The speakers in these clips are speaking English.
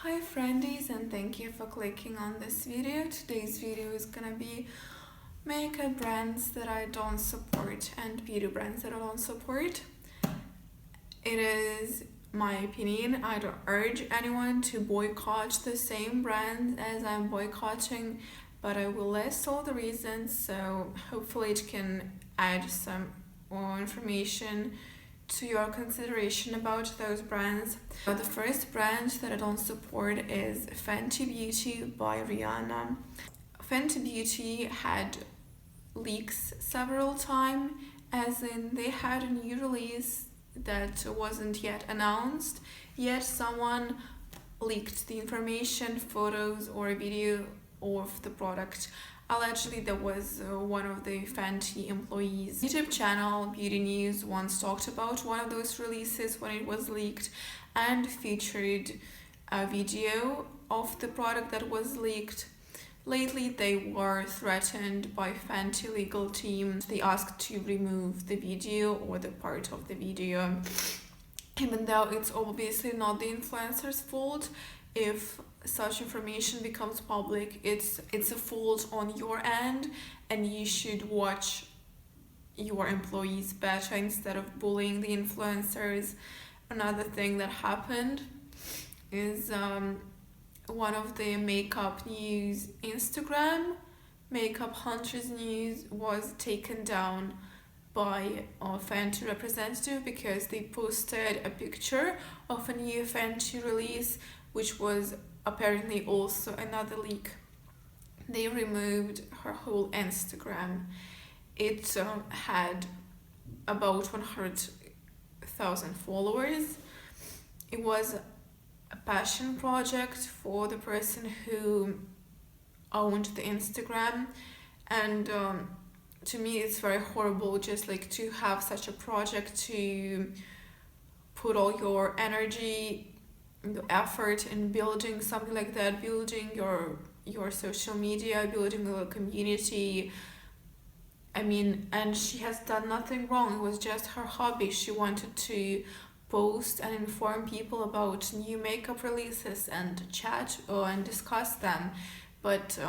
Hi friendies, and thank you for clicking on this video. Today's video is gonna be makeup brands that I don't support and beauty brands that I don't support. It is my opinion. I don't urge anyone to boycott the same brands as I'm boycotting, but I will list all the reasons, so hopefully it can add some more information to your consideration about those brands. The first brand that I don't support is Fenty Beauty by Rihanna. Fenty Beauty had leaks several times, as in they had a new release that wasn't yet announced, yet someone leaked the information, photos or a video of the product. Allegedly, there was one of the Fenty employees' YouTube channel, Beauty News, once talked about one of those releases when it was leaked and featured a video of the product that was leaked. Lately, they were threatened by Fenty legal team. They asked to remove the video or the part of the video, even though it's obviously not the influencer's fault. If such information becomes public, it's a fault on your end, and you should watch your employees better instead of bullying the influencers. Another thing that happened is one of the makeup news Instagram, Makeup Hunters News, was taken down by a Fenty representative because they posted a picture of a new Fenty release, which was apparently also another leak. They removed her whole Instagram. It had about 100,000 followers. It was a passion project for the person who owned the Instagram, and to me it's very horrible just like to have such a project, to put all your energy, the effort in building something like that, building your social media, building a community. I mean, and she has done nothing wrong. It was just her hobby. She wanted to post and inform people about new makeup releases and chat and discuss them. But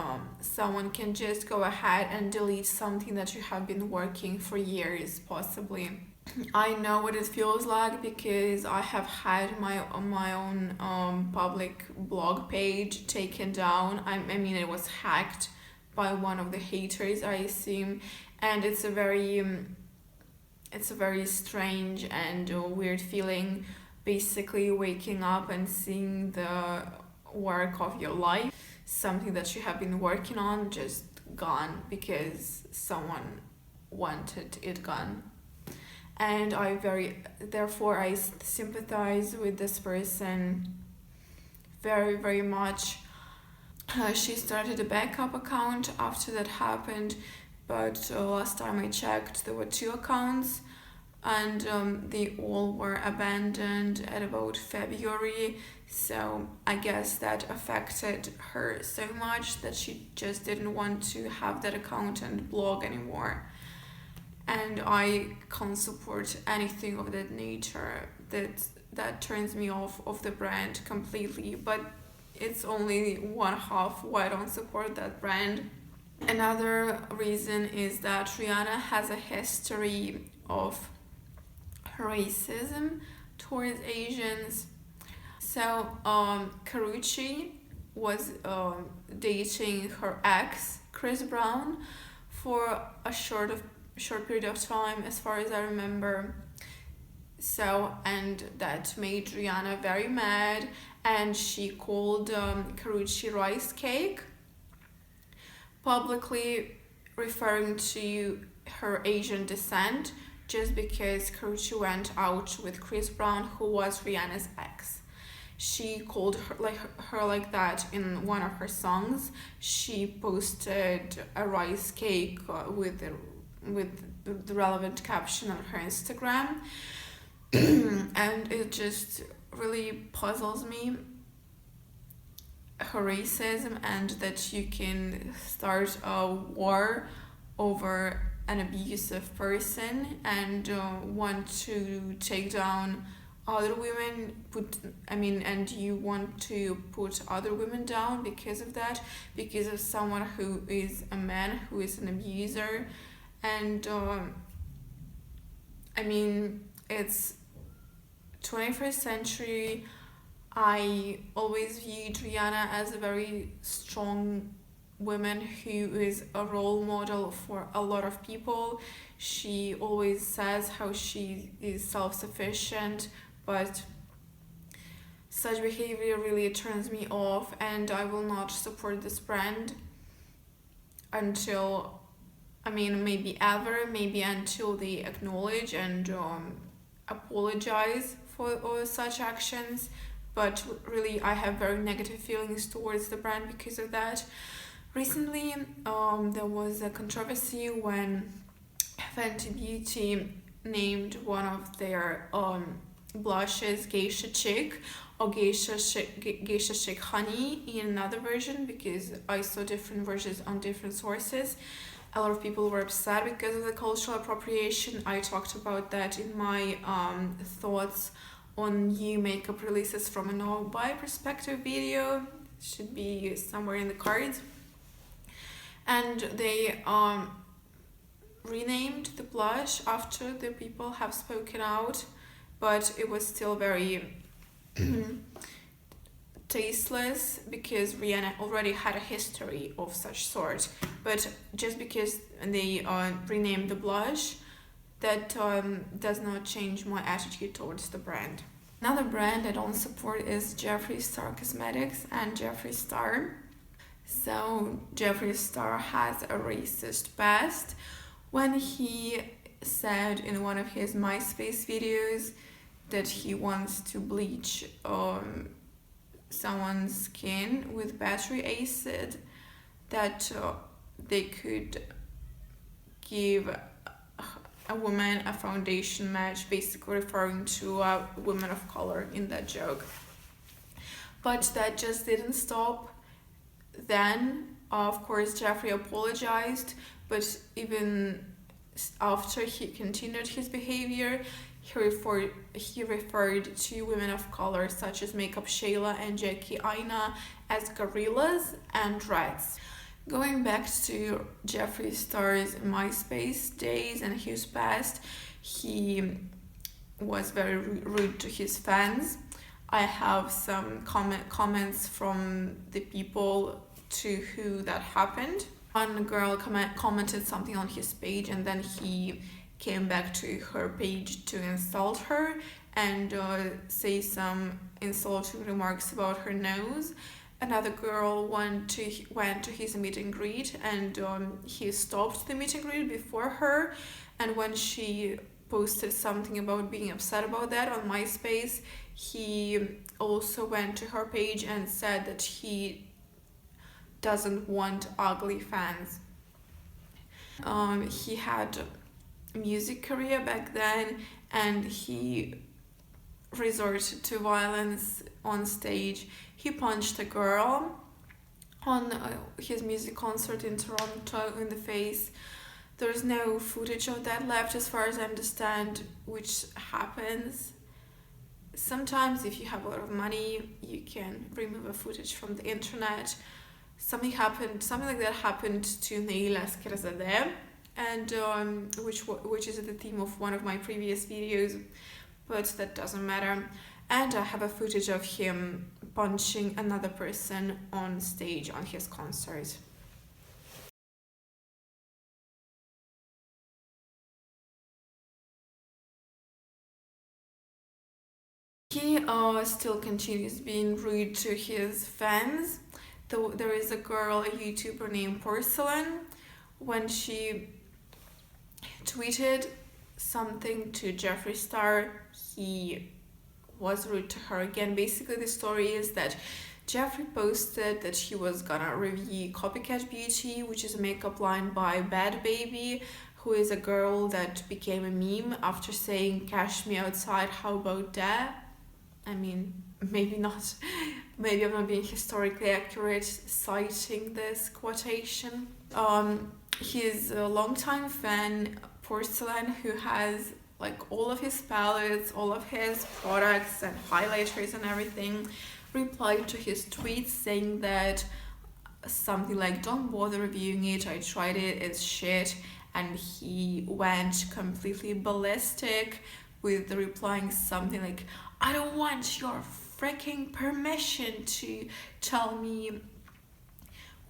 someone can just go ahead and delete something that you have been working for years, possibly. I know what it feels like because I have had my own public blog page taken down. I mean, it was hacked by one of the haters, I assume, and it's a very strange and weird feeling, basically waking up and seeing the work of your life, something that you have been working on, just gone because someone wanted it gone. And therefore I sympathize with this person very, very much. She started a backup account after that happened, but last time I checked there were 2 accounts, and they all were abandoned at about February. So I guess that affected her so much that she just didn't want to have that account and blog anymore. And I can't support anything of that nature. That turns me off of the brand completely, but it's only one half why I don't support that brand. Another reason is that Rihanna has a history of racism towards Asians. So Karrueche was dating her ex Chris Brown for a short period of time, as far as I remember. So, and that made Rihanna very mad, and she called Karrueche rice cake, publicly referring to her Asian descent, just because Karrueche went out with Chris Brown, who was Rihanna's ex. She called her like that in one of her songs. She posted a rice cake with the relevant caption on her Instagram. And it just really puzzles me, her racism, and that you can start a war over an abusive person and want to take down other women and you want to put other women down because of that, because of someone who is a man who is an abuser. And it's 21st century. I always viewed Rihanna as a very strong woman who is a role model for a lot of people. She always says how she is self-sufficient, but such behavior really turns me off, and I will not support this brand until, maybe ever, maybe until they acknowledge and apologize for such actions. But really, I have very negative feelings towards the brand because of that. Recently, there was a controversy when Fenty Beauty named one of their blushes Geisha Chic or Geisha Chic Honey in another version, because I saw different versions on different sources. A lot of people were upset because of the cultural appropriation. I talked about that in my thoughts on new makeup releases from a no-buy perspective video. Should be somewhere in the cards. And they renamed the blush after the people have spoken out, but it was still very tasteless because Rihanna already had a history of such sort. But just because they renamed the blush, that does not change my attitude towards the brand. Another brand I don't support is Jeffree Star Cosmetics and Jeffree Star. So Jeffree Star has a racist past when he said in one of his MySpace videos that he wants to bleach someone's skin with battery acid, that they could give a woman a foundation match, basically referring to a woman of color in that joke. But that just didn't stop. Then, of course, Jeffree apologized, but even after he continued his behavior, he referred to women of color such as Makeup Shayla and Jackie Aina as gorillas and rats. Going back to Jeffree Star's MySpace days and his past, he was very rude to his fans. I have some comments from the people to who that happened. One girl commented something on his page, and then he came back to her page to insult her and say some insulting remarks about her nose. Another girl went to his meet and greet, and he stopped the meet and greet before her. And when she posted something about being upset about that on MySpace, he also went to her page and said that he doesn't want ugly fans. He had a music career back then, and he resorted to violence on stage. He punched a girl on his music concert in Toronto in the face. There's no footage of that left as far as I understand, which happens. Sometimes if you have a lot of money, you can remove a footage from the internet. Something like that happened to Neil Askerzadeh, and which is the theme of one of my previous videos, but that doesn't matter. And I have a footage of him punching another person on stage on his concert. He still continues being rude to his fans. There is a girl, a YouTuber named Porcelain. When she tweeted something to Jeffree Star, he was rude to her again. Basically, the story is that Jeffree posted that he was gonna review Copycat Beauty, which is a makeup line by Bad Baby, who is a girl that became a meme after saying "Cash me outside, how about that?" Maybe not. Maybe I'm not being historically accurate citing this quotation. He's a longtime fan, Porcelain, who has like all of his palettes, all of his products and highlighters and everything, replied to his tweets saying that something like, don't bother reviewing it, I tried it, it's shit. And he went completely ballistic with replying something like, I don't want your freaking permission to tell me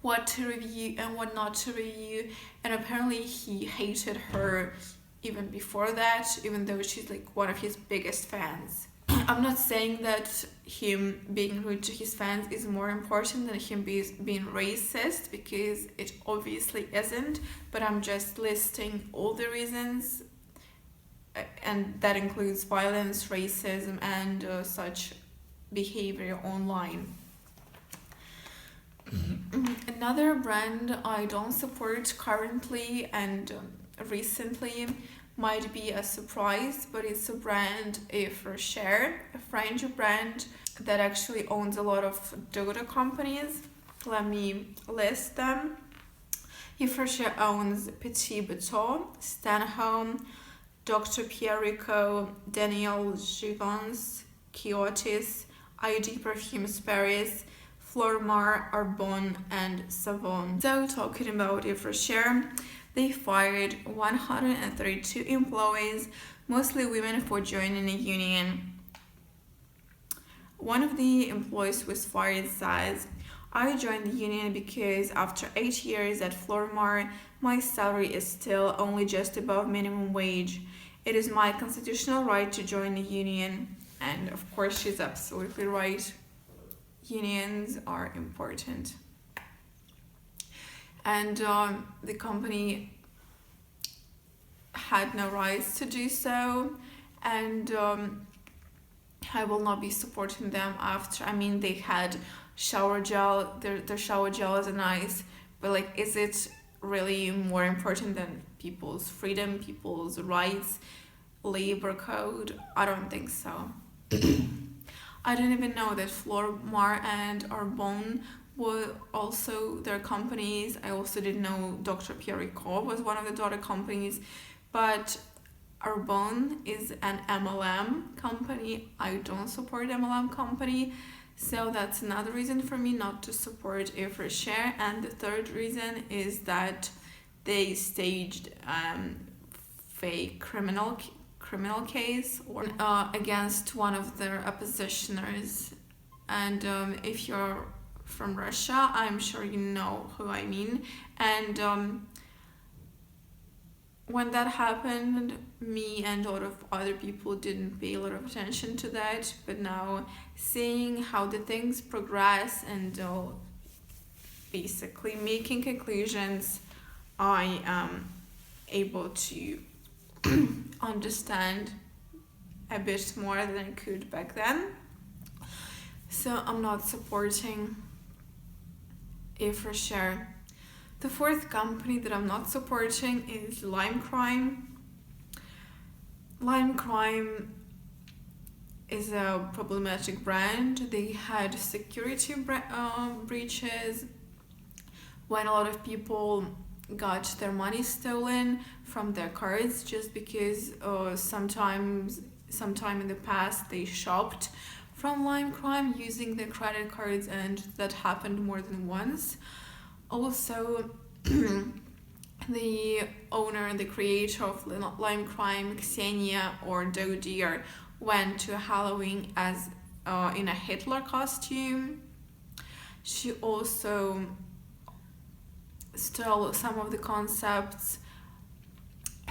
what to review and what not to review. And apparently he hated her even before that, even though she's like one of his biggest fans. I'm not saying that him being rude to his fans is more important than him being racist, because it obviously isn't, but I'm just listing all the reasons, and that includes violence, racism, and such behavior online. Another brand I don't support currently and recently might be a surprise, but it's a brand, Yves Rocher, a French brand that actually owns a lot of daughter companies. Let me list them. Yves Rocher owns Petit Bateau, Stanhome, Dr. Pierre, Ricaud, Daniel Givens, Kiotis, ID Perfumes Paris, Flormar, Arbonne, and Sabon. So talking about Yves Rocher, they fired 132 employees, mostly women, for joining a union. One of the employees who was fired says, I joined the union because after 8 years at Flormar, my salary is still only just above minimum wage. It is my constitutional right to join the union. And of course, she's absolutely right. Unions are important. And the company had no rights to do so, and I will not be supporting them after. I mean, they had shower gel, their shower gel is nice, but like, is it really more important than people's freedom, people's rights, labor code? I don't think so. I didn't even know that Flormar and Arbonne were also their companies. I also didn't know Dr. Pierre Ricaud was one of the daughter companies, but Arbonne is an MLM company. I don't support MLM company, so that's another reason for me not to support Yves Rocher. And the third reason is that they staged fake criminal case or against one of their oppositioners. And if you're from Russia, I'm sure you know who I mean. And when that happened, me and a lot of other people didn't pay a lot of attention to that, but now seeing how the things progress and basically making conclusions, I am able to understand a bit more than I could back then. So I'm not supporting Yves Rocher. The fourth company that I'm not supporting is Lime Crime. Lime Crime is a problematic brand. They had security breaches when a lot of people got their money stolen from their cards just because sometime in the past they shopped from Lime Crime using their credit cards, and that happened more than once. Also, the owner and the creator of Lime Crime, Ksenia or Dodier, went to Halloween as in a Hitler costume. She also stole some of the concepts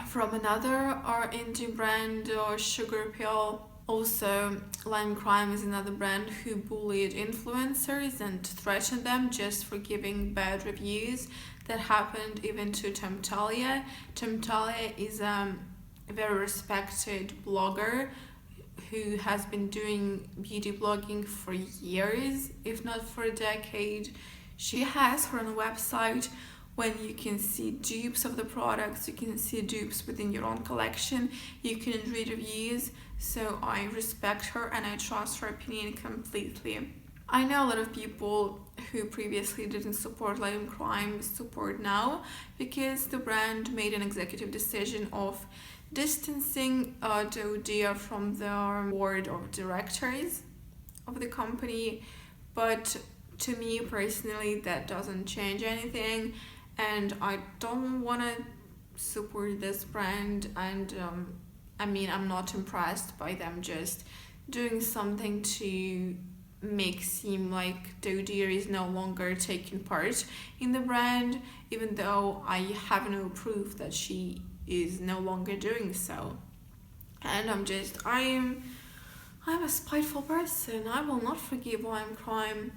from another indie brand, Sugar Pill. Also, Lime Crime is another brand who bullied influencers and threatened them just for giving bad reviews. That happened even to Temptalia. Temptalia is a very respected blogger who has been doing beauty blogging for years, if not for a decade. She has her own website when you can see dupes of the products, you can see dupes within your own collection, you can read reviews. So I respect her and I trust her opinion completely. I know a lot of people who previously didn't support Lime Crime support now, because the brand made an executive decision of distancing Deodia from the board of directors of the company, but to me personally that doesn't change anything, and I don't want to support this brand. And I'm not impressed by them just doing something to make seem like Deodia is no longer taking part in the brand, even though I have no proof that she is no longer doing so. And I'm a spiteful person. I will not forgive while I'm crying.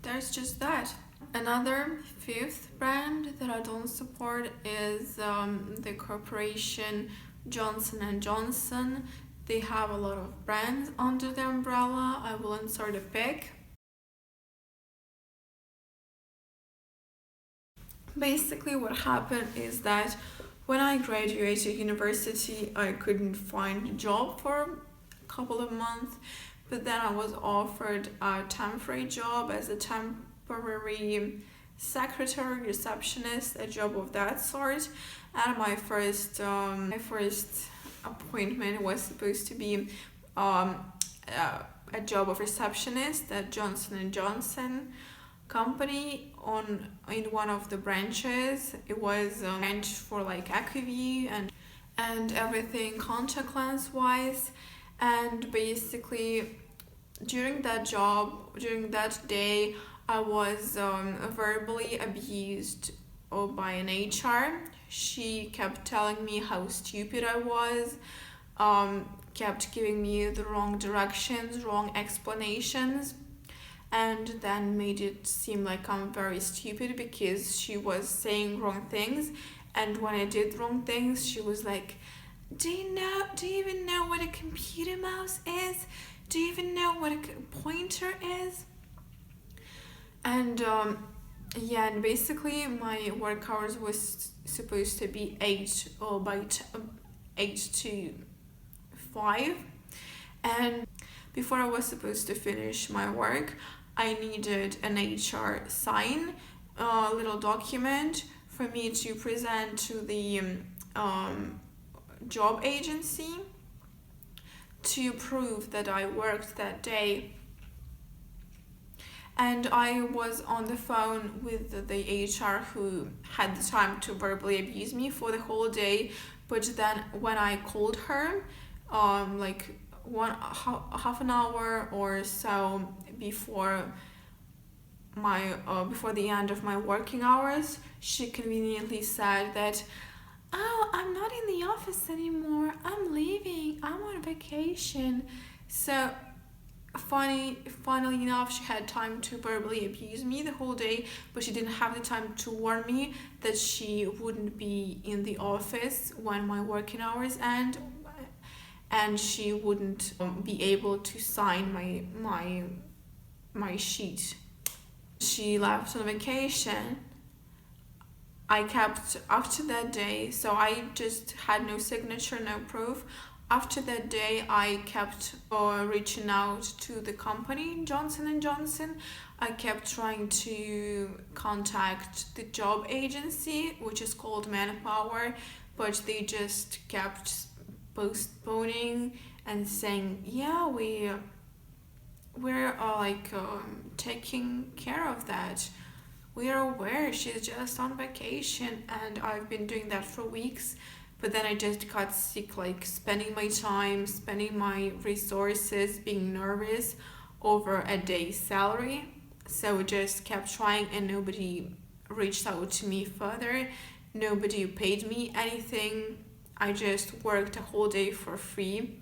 There's just that. Another fifth brand that I don't support is the corporation Johnson&Johnson. They have a lot of brands under the umbrella. I will insert a pic. Basically what happened is that when I graduated university, I couldn't find a job for a couple of months, but then I was offered a temporary job as a temporary secretary, receptionist, a job of that sort. And my first appointment was supposed to be a job of receptionist at Johnson&Johnson company in one of the branches. It was meant for like Acuvue and everything contact lens wise. And basically during that day I was verbally abused by an HR. She kept telling me how stupid I was, kept giving me the wrong directions, wrong explanations, and then made it seem like I'm very stupid because she was saying wrong things. And when I did wrong things, she was like, do you even know what a computer mouse is? Do you even know what a pointer is? And and basically my work hours was supposed to be 8 to 5, and before I was supposed to finish my work, I needed an HR sign, a little document for me to present to the job agency to prove that I worked that day. And I was on the phone with the HR who had the time to verbally abuse me for the whole day. But then when I called her, half an hour or so before the end of my working hours, she conveniently said that, oh, I'm not in the office anymore, I'm leaving, I'm on vacation. So funnily enough, she had time to verbally abuse me the whole day, but she didn't have the time to warn me that she wouldn't be in the office when my working hours end, and she wouldn't be able to sign my sheet. She left on vacation. I kept, after that day, so I just had no signature, no proof. After that day, I kept reaching out to the company, Johnson&Johnson. I kept trying to contact the job agency, which is called Manpower, but they just kept postponing and saying, yeah, we're taking care of that. We are aware she's just on vacation. And I've been doing that for weeks. But then I just got sick, spending my time, spending my resources, being nervous over a day's salary. So just kept trying, and nobody reached out to me further. Nobody paid me anything. I just worked a whole day for free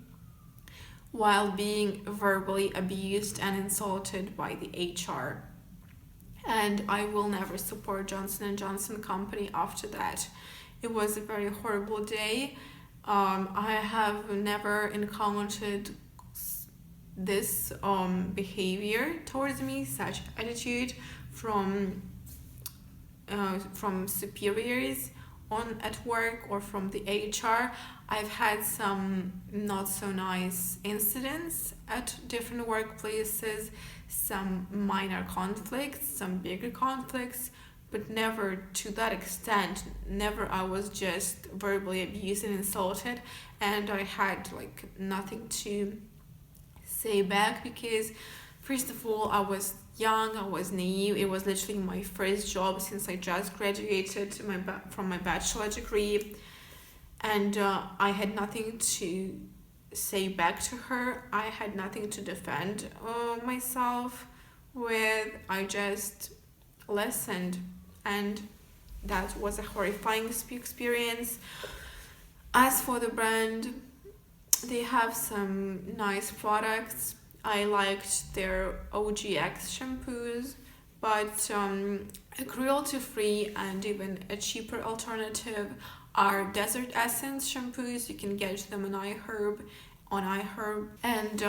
while being verbally abused and insulted by the HR. And I will never support Johnson&Johnson company after that. It was a very horrible day. I have never encountered this behavior towards me, such attitude from superiors at work or from the HR. I've had some not so nice incidents at different workplaces, some minor conflicts, some bigger conflicts, but never to that extent. Never I was just verbally abused and insulted, and I had like nothing to say back because first of all I was young, I was naive. It was literally my first job since I just graduated from my bachelor degree, and I had nothing to say back to her. I had nothing to defend myself with. I just listened, and that was a horrifying experience. As for the brand, they have some nice products. I liked their OGX shampoos, but a cruelty-free and even a cheaper alternative are Desert Essence shampoos. You can get them on iHerb, and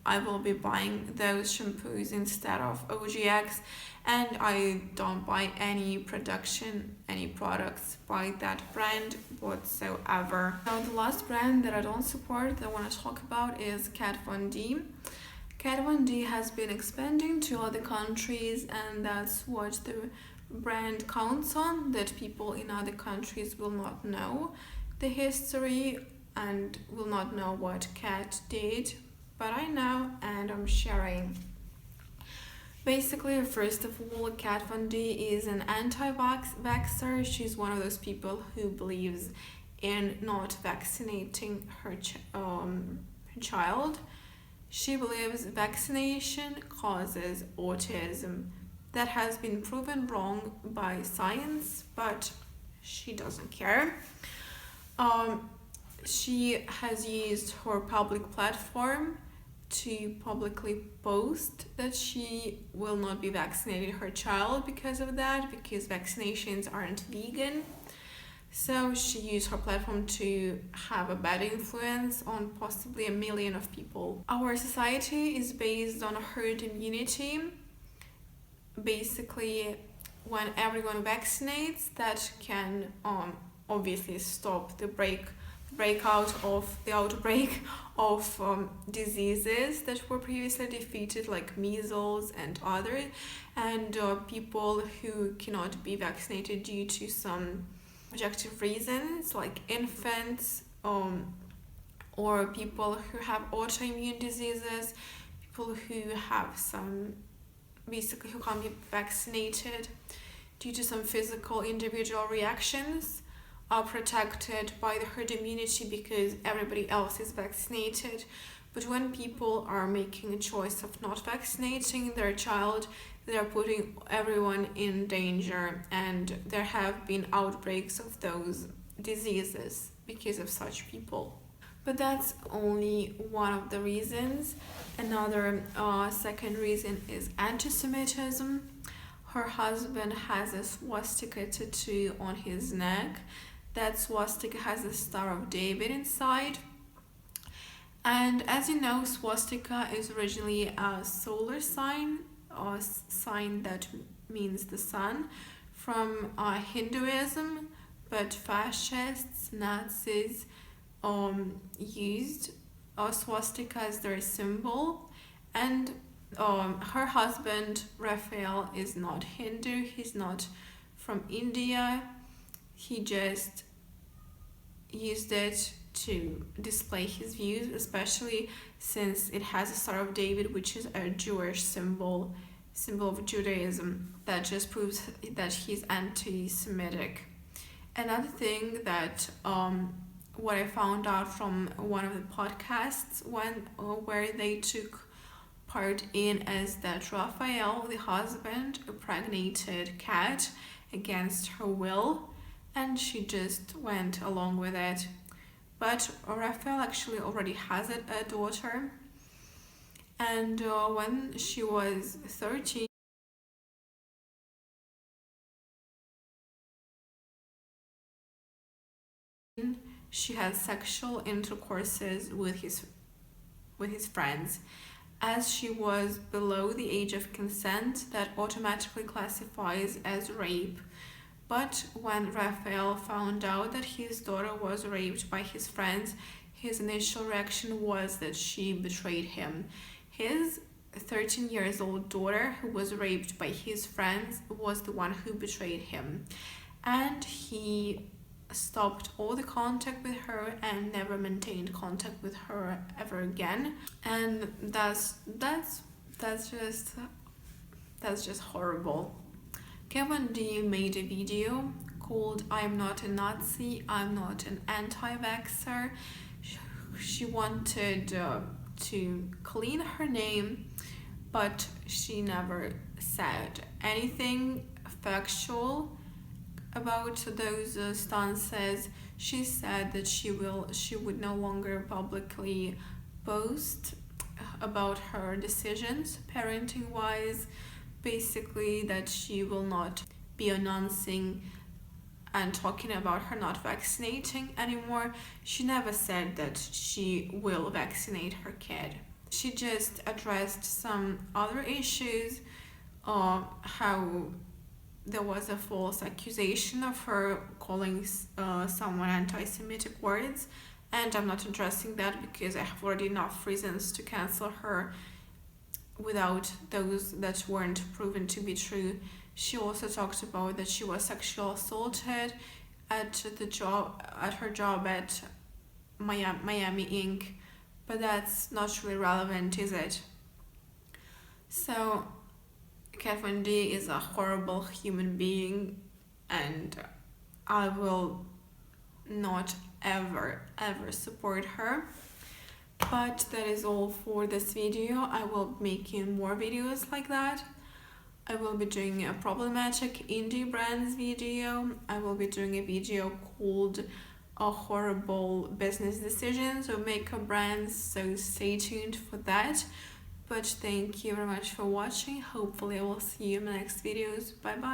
I will be buying those shampoos instead of OGX, and I don't buy any products by that brand whatsoever. Now the last brand that I don't support that I want to talk about is Kat Von D. Kat Von D has been expanding to other countries, and that's what the brand counts on, that people in other countries will not know the history and will not know what Kat did, but I know and I'm sharing. Basically, first of all, Kat Von D is an anti-vaxxer. She's one of those people who believes in not vaccinating her child. She believes vaccination causes autism. That has been proven wrong by science, but she doesn't care. She has used her public platform to publicly post that she will not be vaccinating her child because of that, because vaccinations aren't vegan. So she used her platform to have a bad influence on possibly 1 million of people. Our society is based on herd immunity. Basically, when everyone vaccinates, that can obviously stop the outbreak of diseases that were previously defeated, like measles and others, and people who cannot be vaccinated due to some objective reasons, like infants, or people who have autoimmune diseases, people who have who can't be vaccinated due to some physical individual reactions, are protected by the herd immunity because everybody else is vaccinated. But when people are making a choice of not vaccinating their child, they're putting everyone in danger, and there have been outbreaks of those diseases because of such people. But that's only one of the reasons. Another second reason is anti-Semitism. Her husband has a swastika tattoo on his neck. That swastika has a Star of David inside. And as you know, swastika is originally a solar sign, or sign that means the sun, from Hinduism, but fascists, Nazis, used swastika as their symbol. And her husband Raphael is not Hindu, he's not from India. He just used it to display his views, especially since it has a Star of David, which is a Jewish symbol of Judaism. That just proves that he's anti-Semitic. Another thing that what I found out from one of the podcasts where they took part in is that Raphael, the husband, impregnated Kat against her will, and she just went along with it. But Raphael actually already has a daughter, and when she was 13, she had sexual intercourses with his friends. As she was below the age of consent, that automatically classifies as rape. But when Raphael found out that his daughter was raped by his friends, his initial reaction was that she betrayed him. His 13 years old daughter who was raped by his friends was the one who betrayed him, and he stopped all the contact with her and never maintained contact with her ever again. And that's just horrible. Kat Von D made a video called "I'm not a Nazi, I'm not an anti-vaxxer." She wanted to clean her name, but she never said anything factual about those stances. She said that she would no longer publicly boast about her decisions parenting wise, basically that she will not be announcing and talking about her not vaccinating anymore. She never said that she will vaccinate her kid. She just addressed some other issues, how there was a false accusation of her calling someone anti-Semitic words, and I'm not addressing that because I have already enough reasons to cancel her without those that weren't proven to be true. She also talked about that she was sexually assaulted at her job at Miami Inc., but that's not really relevant, is it? So Kat Von D is a horrible human being, and I will not ever support her. But that is all for this video. I will be making more videos like that. I will be doing a problematic indie brands video. I will be doing a video called a horrible business decisions of makeup brands, so stay tuned for that. But thank you very much for watching. Hopefully I will see you in my next videos. Bye bye.